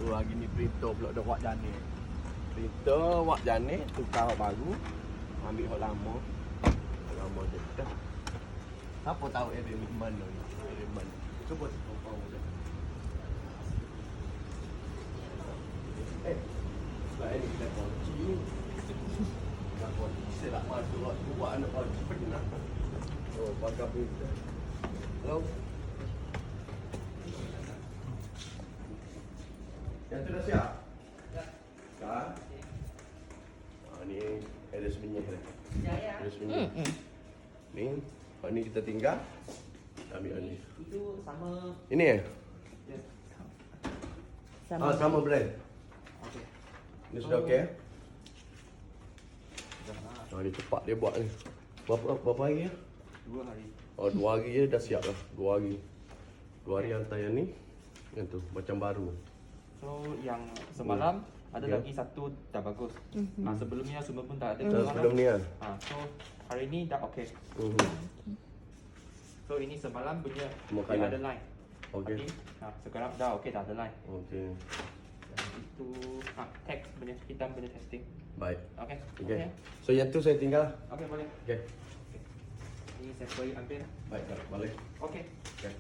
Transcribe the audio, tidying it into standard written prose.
Hari ni printer pula dah buat janik. Printer buat janik, tukar hak baru. Ambil hak lama. Hak lama je dah. Siapa tahu Erin mana ni? Erin mana? Cuba tahu je. Lah ini kita kunci. Nak kunci saya nak masuk buat anak kunci pernah. Oh, pakai printer. Hello. Yang tu dah siap? Dah. Ni ada seminyak dah. Ya. Ada seminyak. Ni, ni kita tinggal. Ambil ni. Itu sama. Ini ya? Ya. Sama brand. Okey. Ni sudah okey? Ni cepat dia buat ni. Berapa hari ya? 2 hari. Oh, 2 hari je dah siap dah. 2 hari. 2 hari hantar yang ni. Yang tu, macam baru. So yang semalam ada lagi satu dah bagus. Sebelumnya semua pun tak ada. Sebelum ni lah. So hari ni dah okey. So ini semalam punya dia ada line. Okey. Sekarang dah okey, dah ada line. Okey. Dan itu text punya, hitam punya testing. Baik. Okey. Okey. So yang tu saya tinggal. Okey, boleh. Okey. Ini saya boleh ambil. Baik, balik. Okey. Okey.